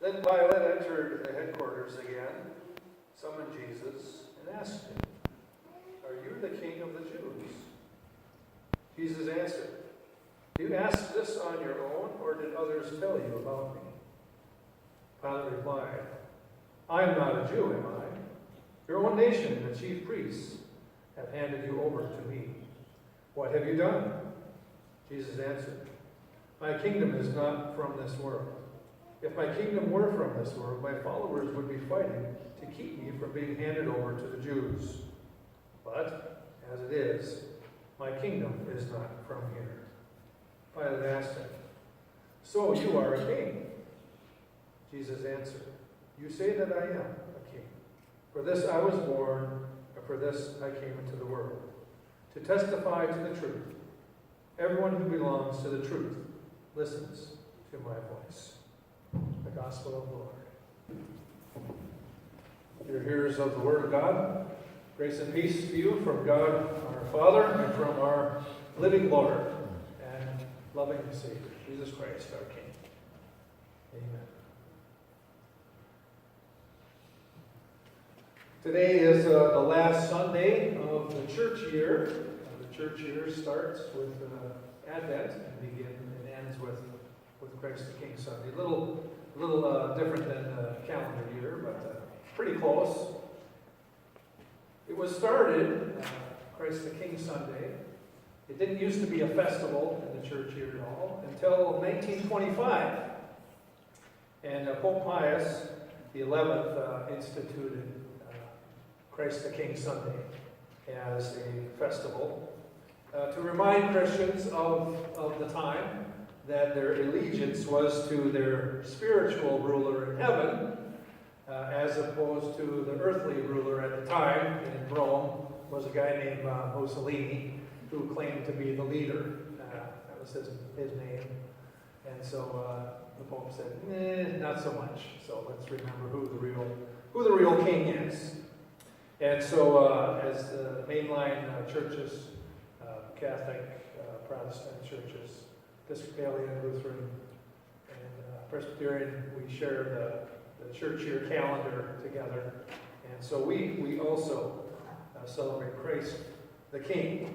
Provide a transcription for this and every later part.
Then Pilate entered the headquarters again, summoned Jesus, and asked him, "Are you the king of the Jews?" Jesus answered, "Do you ask this on your own, or did others tell you about me?" Pilate replied, "I am not a Jew, am I? Your own nation and the chief priests have handed you over to me. What have you done?" Jesus answered, "My kingdom is not from this world. If my kingdom were from this world, my followers would be fighting to keep me from being handed over to the Jews. But, as it is, my kingdom is not from here." Pilate asked him, "So you are a king?" Jesus answered, "You say that I am a king. For this I was born, and for this I came into the world, to testify to the truth. Everyone who belongs to the truth listens to my voice." The Gospel of the Lord. Dear hearers of the Word of God, grace and peace to you from God our Father and from our living Lord and loving Savior, Jesus Christ our King. Amen. Today is the last Sunday of the church year. The church year starts with Advent and ends with Christ the King Sunday. A little different than the calendar year, but pretty close. It was started, Christ the King Sunday. It didn't used to be a festival in the church year at all until 1925. And Pope Pius XI instituted Christ the King Sunday as a festival to remind Christians of the time that their allegiance was to their spiritual ruler in heaven, as opposed to the earthly ruler at the time. In Rome was a guy named Mussolini, who claimed to be the leader. That was his name. And so the Pope said, not so much. So let's remember who the real king is. And so as the mainline churches, Catholic, Protestant churches, Episcopalian, Lutheran, and Presbyterian, we share the church year calendar together. And so we also celebrate Christ the King.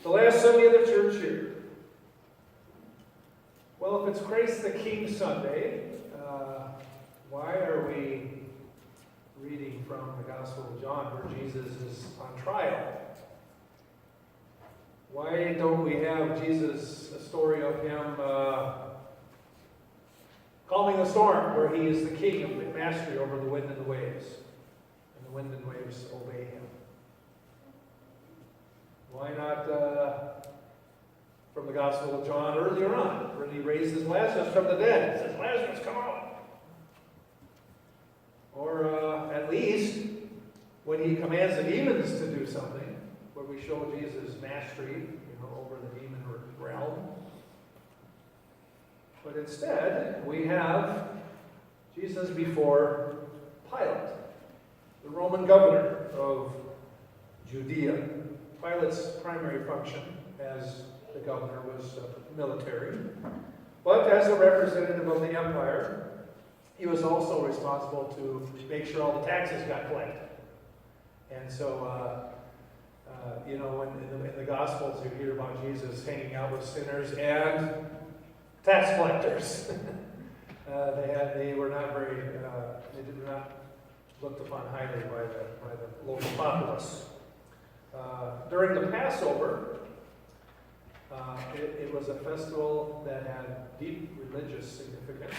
The last Sunday of the church year. Well, if it's Christ the King Sunday, why are we reading from the Gospel of John where Jesus is on trial? Why don't we have Jesus, a story of him calming the storm, where he is the king of the mastery over the wind and the waves, and the wind and waves obey him? Why not from the Gospel of John earlier on, when he raises Lazarus from the dead? He says, "Lazarus, come out." Or at least when he commands the demons to do something, where we show Jesus' mastery, over the demon realm. But instead, we have Jesus before Pilate, the Roman governor of Judea. Pilate's primary function as the governor was military. But as a representative of the empire, he was also responsible to make sure all the taxes got collected. And so, in the Gospels, you hear about Jesus hanging out with sinners and tax collectors. They were not very, they did not looked upon highly by the local populace. During the Passover, it was a festival that had deep religious significance,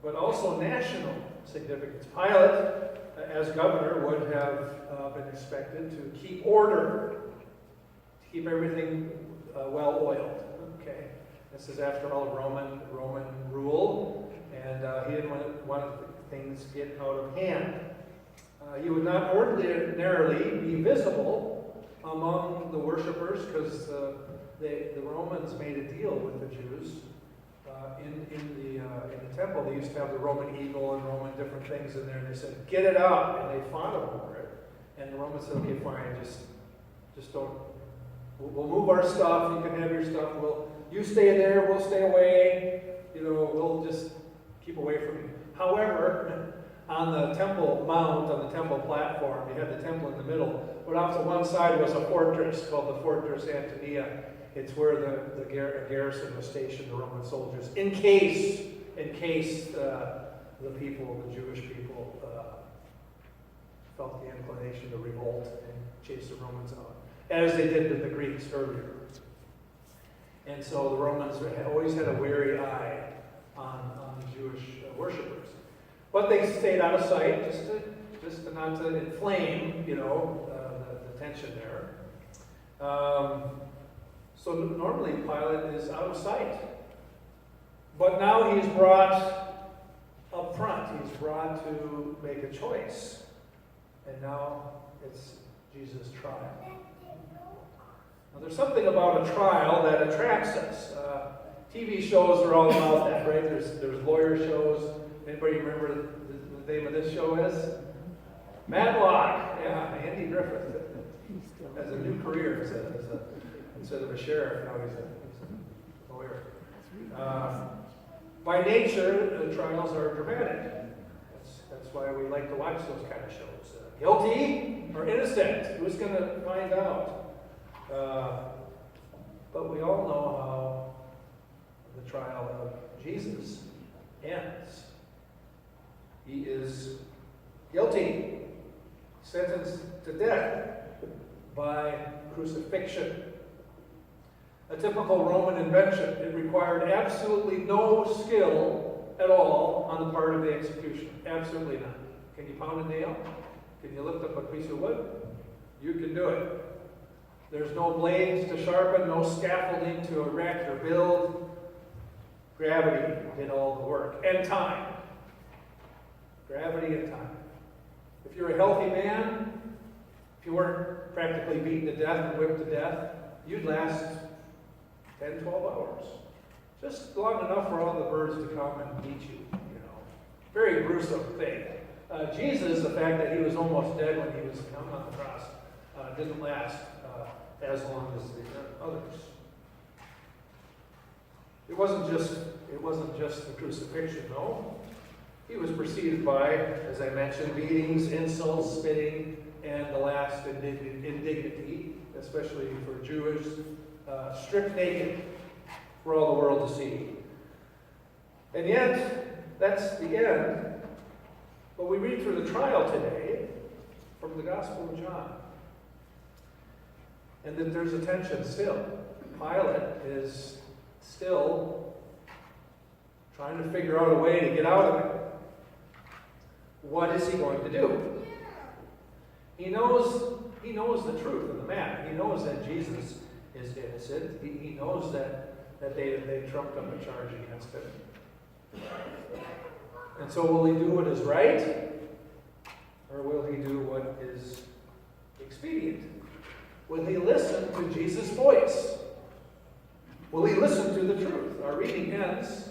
but also national significance. Pilate, as governor, would have been expected to keep order, to keep everything well oiled. Okay, this is after all Roman rule, and he didn't want things to get out of hand. He would not ordinarily be visible among the worshipers, because the Romans made a deal with the Jews. In the temple, they used to have the Roman eagle and Roman different things in there, and they said, "Get it out," and they fought over it. And the Romans said, "Okay, fine, just don't. We'll move our stuff. You can have your stuff. You stay there. We'll stay away. We'll just keep away from you." on the Temple Mount, on the Temple platform, you had the temple in the middle, but off to one side was a fortress called the Fortress Antonia. It's where the garrison was stationed, the Roman soldiers, in case the people, the Jewish people, felt the inclination to revolt and chase the Romans out, as they did with the Greeks earlier. And so the Romans always had a wary eye on the Jewish worshippers. But they stayed out of sight, just to not to inflame, the tension there. So normally Pilate is out of sight. But now he's brought up front. He's brought to make a choice. And now it's Jesus' trial. Now there's something about a trial that attracts us. TV shows are all about that, right? There's lawyer shows. Anybody remember the name of this show is? Matlock. Yeah, Andy Griffith has a new career instead of a sheriff. Now he's a lawyer. By nature, the trials are dramatic. That's why we like to watch those kind of shows. Guilty or innocent? Who's going to find out? But we all know how the trial of Jesus ends. He is guilty, sentenced to death by crucifixion. A typical Roman invention. It required absolutely no skill at all on the part of the executioner. Absolutely none. Can you pound a nail? Can you lift up a piece of wood? You can do it. There's no blades to sharpen, no scaffolding to erect or build. Gravity did all the work. And time. Gravity and time. If you're a healthy man, if you weren't practically beaten to death and whipped to death, you'd last 10, 12 hours. Just long enough for all the birds to come and eat you, Very gruesome thing. Jesus, the fact that he was almost dead when he was hung on the cross, didn't last as long as the others. It wasn't just the crucifixion, no. He was preceded by, as I mentioned, beatings, insults, spitting, and the last indignity, especially for Jews, stripped naked for all the world to see. And yet, that's the end. But we read through the trial today from the Gospel of John. And that there's a tension still. Pilate is still trying to figure out a way to get out of it. What is he going to do? He knows the truth of the matter. He knows that Jesus is innocent. He knows that they trumped up a charge against him. And so will he do what is right? Or will he do what is expedient? Will he listen to Jesus' voice? Will he listen to the truth? Our reading ends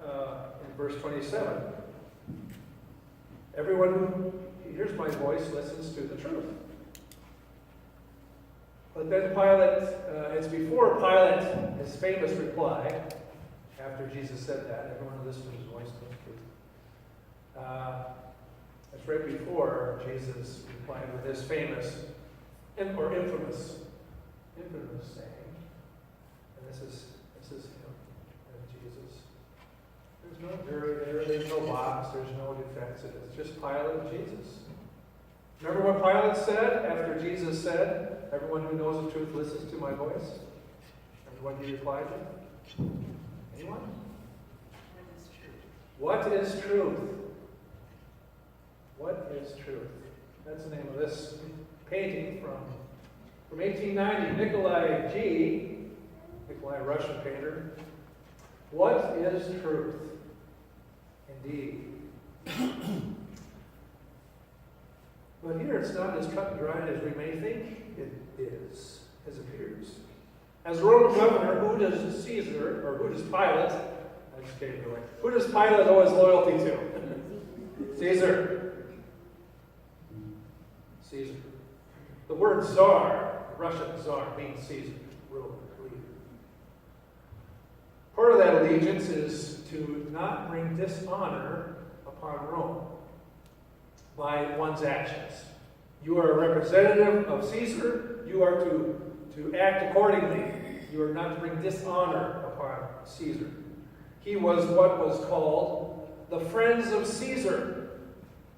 in verse 27. Everyone who hears my voice listens to the truth. But then Pilate, it's before Pilate, his famous reply, after Jesus said that, everyone who listens to his voice listens to the truth. It's right before Jesus replied with his famous, or infamous saying. And this is him, Jesus. There's no jury there, there's no box, there's no defense. It's just Pilate and Jesus. Remember what Pilate said after Jesus said, everyone who knows the truth listens to my voice? And what he replied with? Anyone? What is truth? What is truth? That's the name of this painting from 1890. Nikolai, Russian painter. What is truth? Indeed. But here it's not as cut and dried as we may think it is, as appears. As Roman governor, who does Caesar, or who does Pilate, I just gave it away, who does Pilate owe his loyalty to? Caesar. Caesar. The word czar, Russian czar, means Caesar, Roman leader. Part of that allegiance is to not bring dishonor upon Rome. by one's actions. You are a representative of Caesar. You are to act accordingly. You are not to bring dishonor upon Caesar. He was what was called the friends of Caesar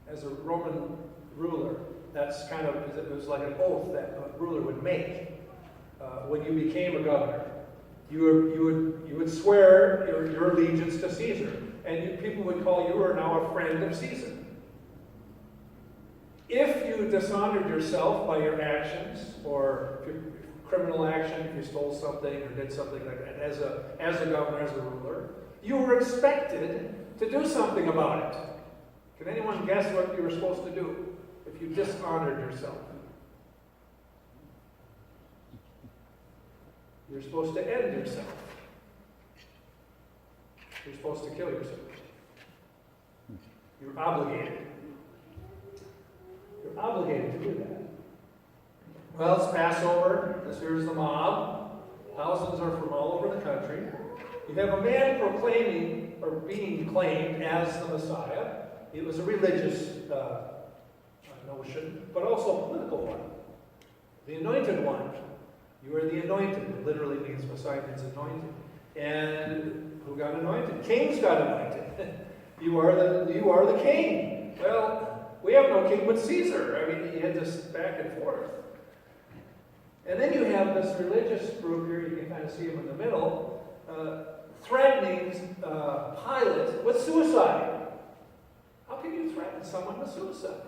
as a Roman ruler. That's kind of, it was like an oath that a ruler would make when you became a governor. You would swear your allegiance to Caesar, and people would call you are now a friend of Caesar. If you dishonored yourself by your actions, or criminal action, if you stole something or did something like that, as a governor, as a ruler, you were expected to do something about it. Can anyone guess what you were supposed to do if you dishonored yourself? You're supposed to end yourself. You're supposed to kill yourself. You're obligated. You're obligated to do that. Well, it's Passover. This here's the mob. Thousands are from all over the country. You have a man proclaiming, or being claimed as the Messiah. It was a religious notion, but also a political one. The anointed one. You are the anointed. It literally means Messiah means anointed. And who got anointed? Kings got anointed. You are the king. Well, we have no king but Caesar. I mean, you had this back and forth. And then you have this religious group here, you can kind of see them in the middle, threatening Pilate with suicide. How can you threaten someone with suicide?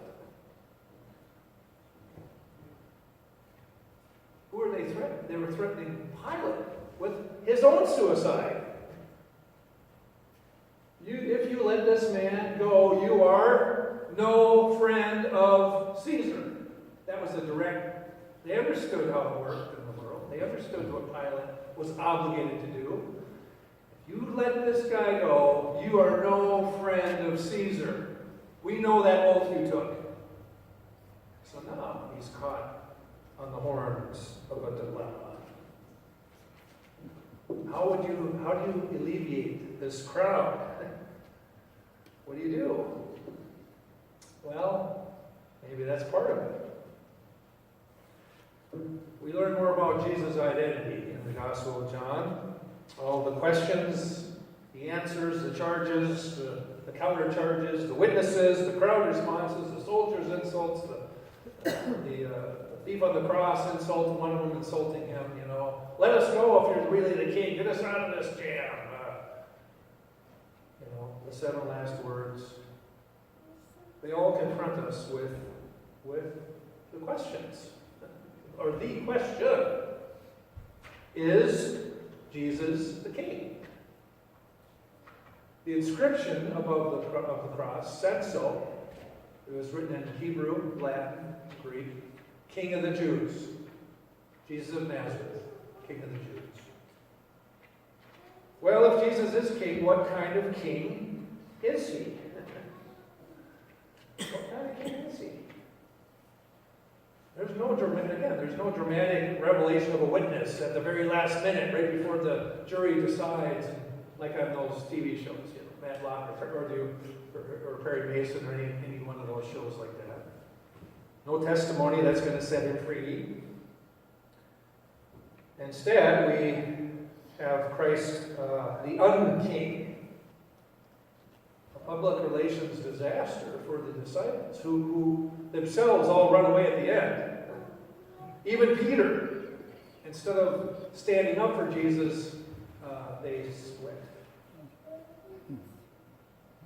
Who are they threatening? They were threatening Pilate with his own suicide. If you let this man go, you are no friend of Caesar. That was a direct. They understood how it worked in the world. They understood what Pilate was obligated to do. If you let this guy go, you are no friend of Caesar. We know that oath you took. So now he's caught on the horns of a dilemma. How do you alleviate this crowd? What do you do? Well, maybe that's part of it. We learn more about Jesus' identity in the Gospel of John. All the questions, the answers, the charges, the counter charges, the witnesses, the crowd responses, the soldiers' insults, the thief on the cross insult, one of them insulting him, let us go if you're really the king, get us out of this jam. The 7 last words. They all confront us with the questions. Or the question, is Jesus the king? The inscription above the cross said so. It was written in Hebrew, Latin, Greek. King of the Jews. Jesus of Nazareth, King of the Jews. Well, if Jesus is king, what kind of king is he? What kind of king is he? There's no dramatic revelation of a witness at the very last minute, right before the jury decides, like on those TV shows, Matlock or Perry Mason or any one of those shows like that. No testimony that's going to set him free. Instead, we have Christ, the unking, a public relations disaster for the disciples, who themselves all run away at the end. Even Peter, instead of standing up for Jesus, they split.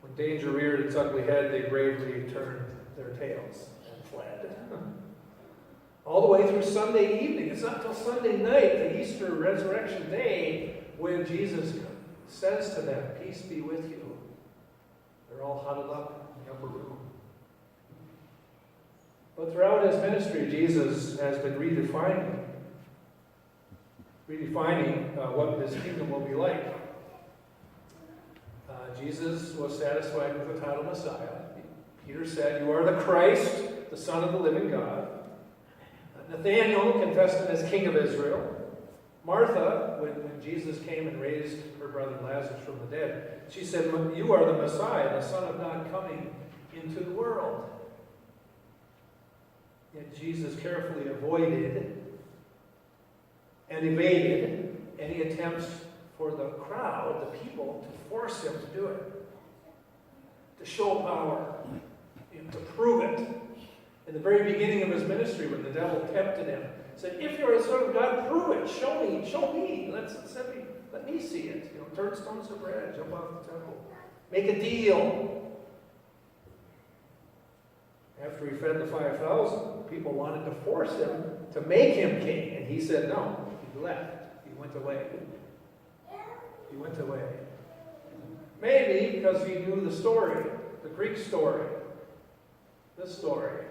When danger reared its ugly head, they bravely turned their tails and fled. All the way through Sunday evening. It's not until Sunday night, the Easter resurrection day, when Jesus says to them, "Peace be with you." They're all huddled up in the upper room. But throughout his ministry, Jesus has been redefining what his kingdom will be like. Jesus was satisfied with the title Messiah. Peter said, "You are the Christ, the Son of the living God." Nathanael confessed him as King of Israel. Martha, when Jesus came and raised her brother Lazarus from the dead, she said, "You are the Messiah, the Son of God coming into the world." Yet Jesus carefully avoided and evaded any attempts for the crowd, the people, to force him to do it, to show power, to prove it. In the very beginning of his ministry, when the devil tempted him, said, "If you're a son of God, prove it. Show me. Let me see it. Turn stones to bread. Jump off the temple. Make a deal." After he fed the 5,000, people wanted to force him to make him king, and he said no. He left. He went away. He went away. Maybe because he knew the story, the Greek story. This story.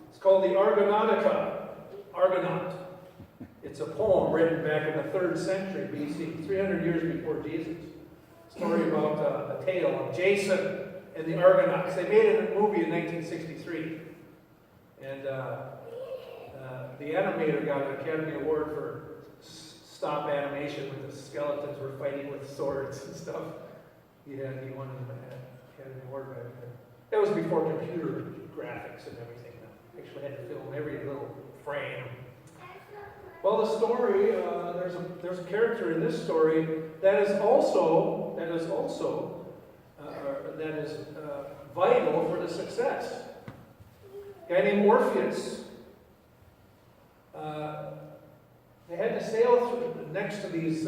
It's called the Argonautica. Argonaut. It's a poem written back in the 3rd century BC, 300 years before Jesus. A story about a tale of Jason and the Argonauts. They made it a movie in 1963. And the animator got an Academy Award for stop animation when the skeletons were fighting with swords and stuff. He won an Academy Award back then. That was before computer graphics and everything. Actually had to film every little frame. Well, the story, there's a character in this story that is vital for the success. A guy named Orpheus. They had to sail through next to these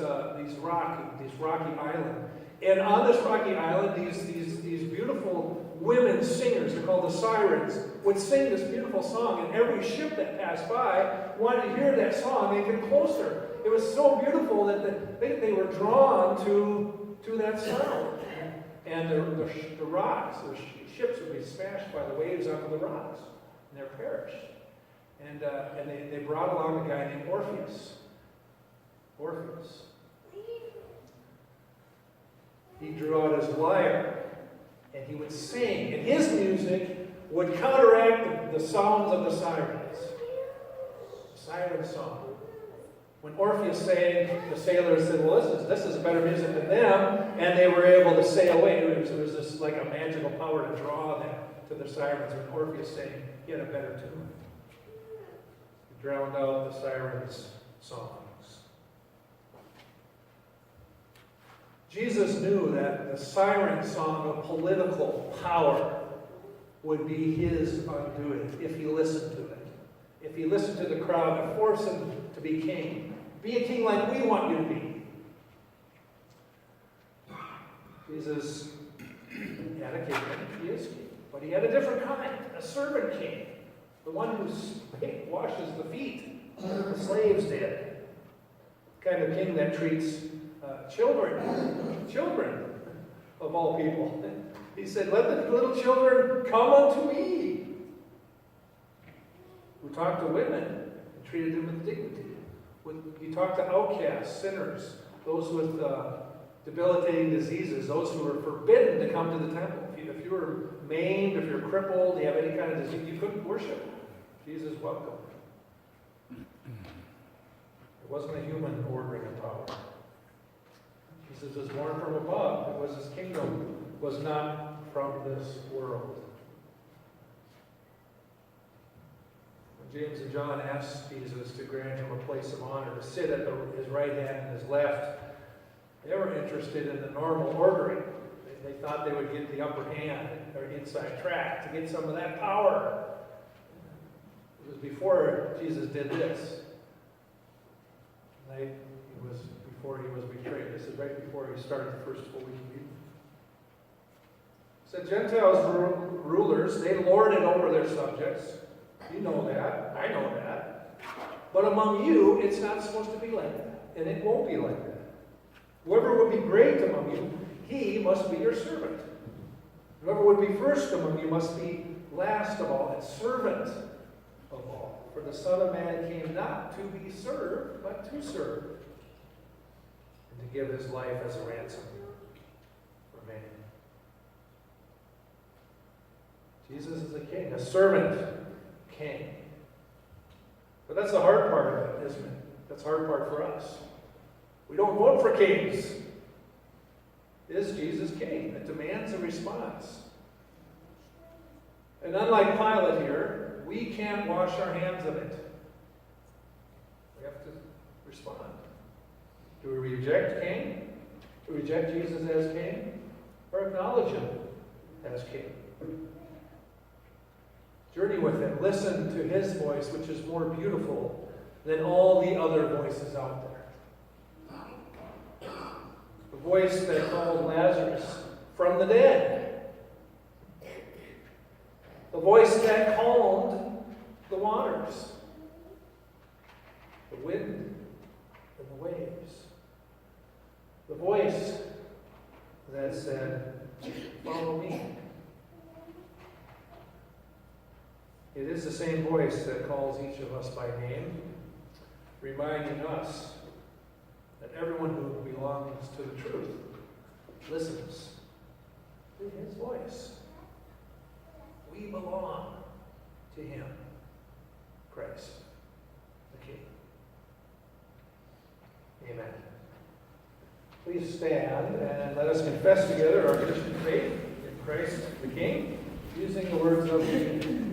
rocky islands, and on this rocky island, these beautiful women singers, they're called the sirens, would sing this beautiful song, and every ship that passed by wanted to hear that song and get closer. It was so beautiful that they were drawn to that sound. And the rocks, the ships would be smashed by the waves onto the rocks, and they're perished. And they brought along a guy named Orpheus. Orpheus. He drew out his lyre, and he would sing, and his music would counteract the sounds of the sirens. Siren song. When Orpheus sang, the sailors said, "Well, this is better music than them," and they were able to sail away. It was this like a magical power to draw them to the sirens. When Orpheus sang, he had a better tune. He drowned out the sirens' songs. Jesus knew that the siren song of political power would be his undoing if he listened to it. If he listened to the crowd and forced him to be king. Be a king like we want you to be. Jesus had a king, he is king. But he had a different kind, a servant king. The one who washes the feet, the slaves did. The kind of king that treats children of all people. He said, "Let the little children come unto me." Who talked to women and treated them with dignity. He talked to outcasts, sinners, those with debilitating diseases, those who were forbidden to come to the temple. If you were maimed, if you're crippled, you have any kind of disease, you couldn't worship. Jesus welcomed. It wasn't a human ordering of power. Jesus was born from above. It was his kingdom was not from this world. When James and John asked Jesus to grant him a place of honor, to sit at his right hand and his left, they were interested in the normal ordering. They thought they would get the upper hand or inside track to get some of that power. It was before Jesus did this. It was before he was betrayed. This is right before he started the first Holy Week. So Gentiles rulers, they lord it over their subjects. You know that. I know that. But among you, it's not supposed to be like that. And it won't be like that. Whoever would be great among you, he must be your servant. Whoever would be first among you must be last of all and servant of all. For the Son of Man came not to be served, but to serve, and to give his life as a ransom for many. Jesus is a king, a servant king. But that's the hard part of it, isn't it? That's the hard part for us. We don't vote for kings. Is Jesus king? It demands a response. And unlike Pilate here, We can't wash our hands of it. We have to respond. Do we reject King? Do we reject Jesus as King? Or acknowledge Him as King? Journey with Him. Listen to His voice, which is more beautiful than all the other voices out there. The voice that called Lazarus from the dead. The voice that calmed the waters. The wind and the waves. The voice that said, "Follow me." It is the same voice that calls each of us by name, reminding us that everyone who belongs to the truth listens to His voice. We belong to Him, Christ the King. Amen. Please stand and let us confess together our Christian faith in Christ the King, using the words of the King.